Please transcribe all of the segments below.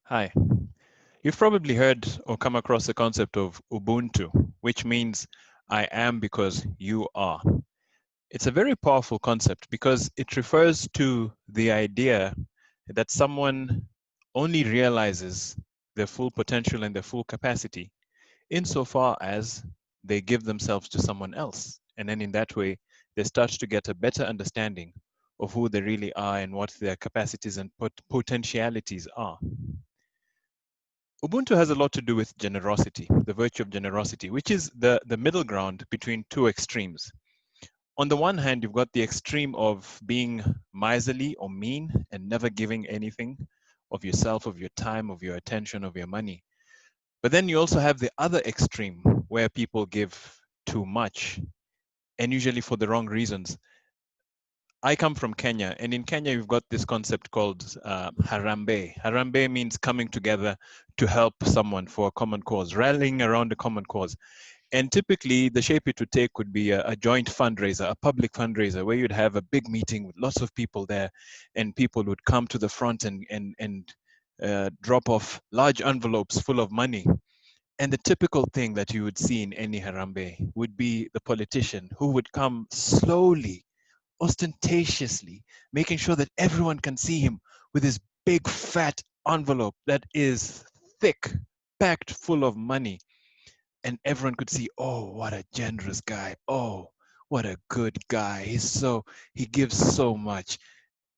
Hi. You've probably heard or come across the concept of Ubuntu, which means I am because you are. It's a very powerful concept because it refers to the idea that someone only realizes their full potential and their full capacity insofar as they give themselves to someone else. And then in that way, they start to get a better understanding of who they really are and what their capacities and potentialities are. Ubuntu has a lot to do with generosity, the virtue of generosity, which is the middle ground between two extremes. On the one hand, you've got the extreme of being miserly or mean and never giving anything of yourself, of your time, of your attention, of your money. But then you also have the other extreme where people give too much and usually for the wrong reasons. I come from Kenya, and in Kenya, we've got this concept called harambe. Harambe means coming together to help someone for a common cause, rallying around a common cause. And typically, the shape it would take would be a joint fundraiser, a public fundraiser, where you'd have a big meeting with lots of people there, and people would come to the front and drop off large envelopes full of money. And the typical thing that you would see in any harambe would be the politician who would come slowly, ostentatiously, making sure that everyone can see him with his big fat envelope that is thick, packed full of money. And everyone could see, oh, what a generous guy. Oh, what a good guy. He gives so much.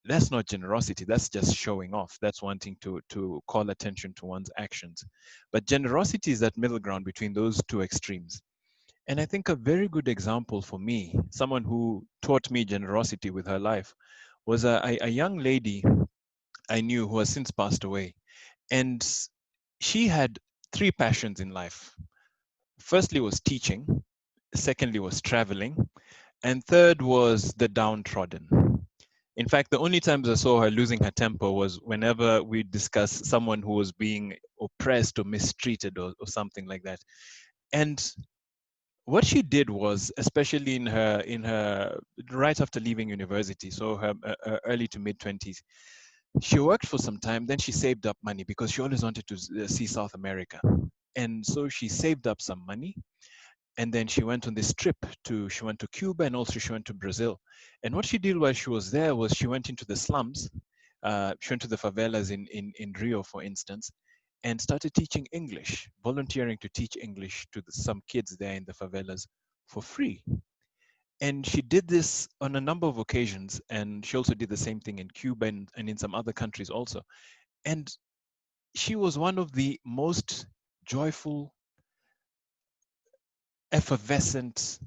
That's not generosity. That's just showing off. That's wanting to call attention to one's actions. But generosity is that middle ground between those two extremes. And I think a very good example for me, someone who taught me generosity with her life, was a young lady I knew who has since passed away. And she had three passions in life. Firstly was teaching, secondly was traveling, and third was the downtrodden. In fact, the only times I saw her losing her temper was whenever we discuss someone who was being oppressed or mistreated or something like that. And what she did was, especially in her right after leaving university, so her early to mid 20s, she worked for some time. Then she saved up money because she always wanted to see South America, and so she saved up some money. And then she went on this trip she went to Cuba, and also she went to Brazil. And what she did while she was there was she went into the slums. She went to the favelas in Rio, for instance, and started teaching English, volunteering to teach English to some kids there in the favelas for free. And she did this on a number of occasions. And she also did the same thing in Cuba and in some other countries also. And she was one of the most joyful, effervescent,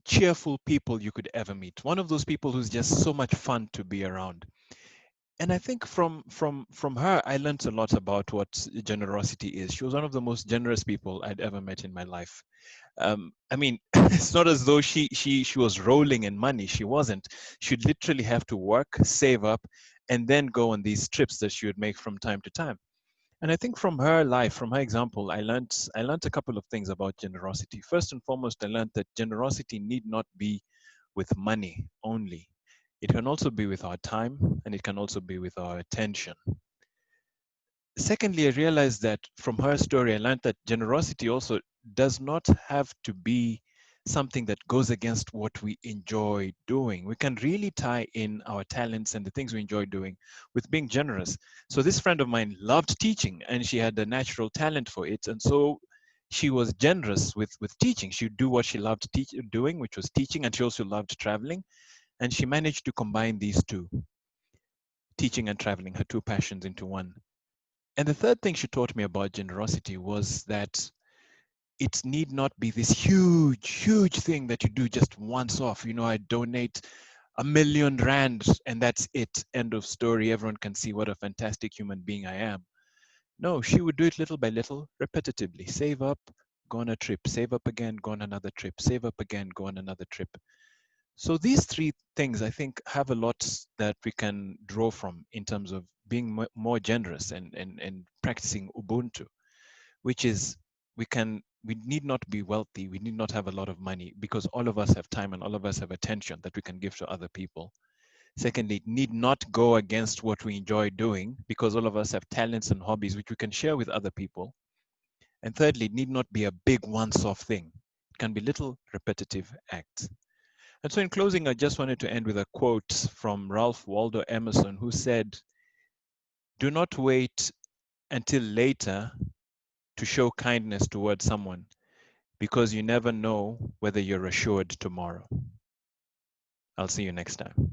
cheerful people you could ever meet. One of those people who's just so much fun to be around. And I think from her, I learned a lot about what generosity is. She was one of the most generous people I'd ever met in my life. I mean, it's not as though she was rolling in money. She wasn't. She'd literally have to work, save up, and then go on these trips that she would make from time to time. And I think from her life, from her example, I learned a couple of things about generosity. First and foremost, I learned that generosity need not be with money only. It can also be with our time, and it can also be with our attention. Secondly, I realized that from her story, I learned that generosity also does not have to be something that goes against what we enjoy doing. We can really tie in our talents and the things we enjoy doing with being generous. So this friend of mine loved teaching, and she had a natural talent for it. And so she was generous with teaching. She would do what she loved doing, which was teaching, and she also loved traveling. And she managed to combine these two, teaching and traveling, her two passions, into one. And the third thing she taught me about generosity was that it need not be this huge, huge thing that you do just once off. You know, I donate 1 million rand and that's it. End of story. Everyone can see what a fantastic human being I am. No, she would do it little by little, repetitively. Save up, go on a trip, save up again, go on another trip, save up again, go on another trip. So these three things, I think, have a lot that we can draw from in terms of being more generous and practicing Ubuntu, which is we need not be wealthy, we need not have a lot of money because all of us have time and all of us have attention that we can give to other people. Secondly, it need not go against what we enjoy doing, because all of us have talents and hobbies which we can share with other people. And thirdly, it need not be a big once-off thing. It can be little repetitive acts. And so in closing, I just wanted to end with a quote from Ralph Waldo Emerson, who said, "Do not wait until later to show kindness towards someone, because you never know whether you're assured tomorrow." I'll see you next time.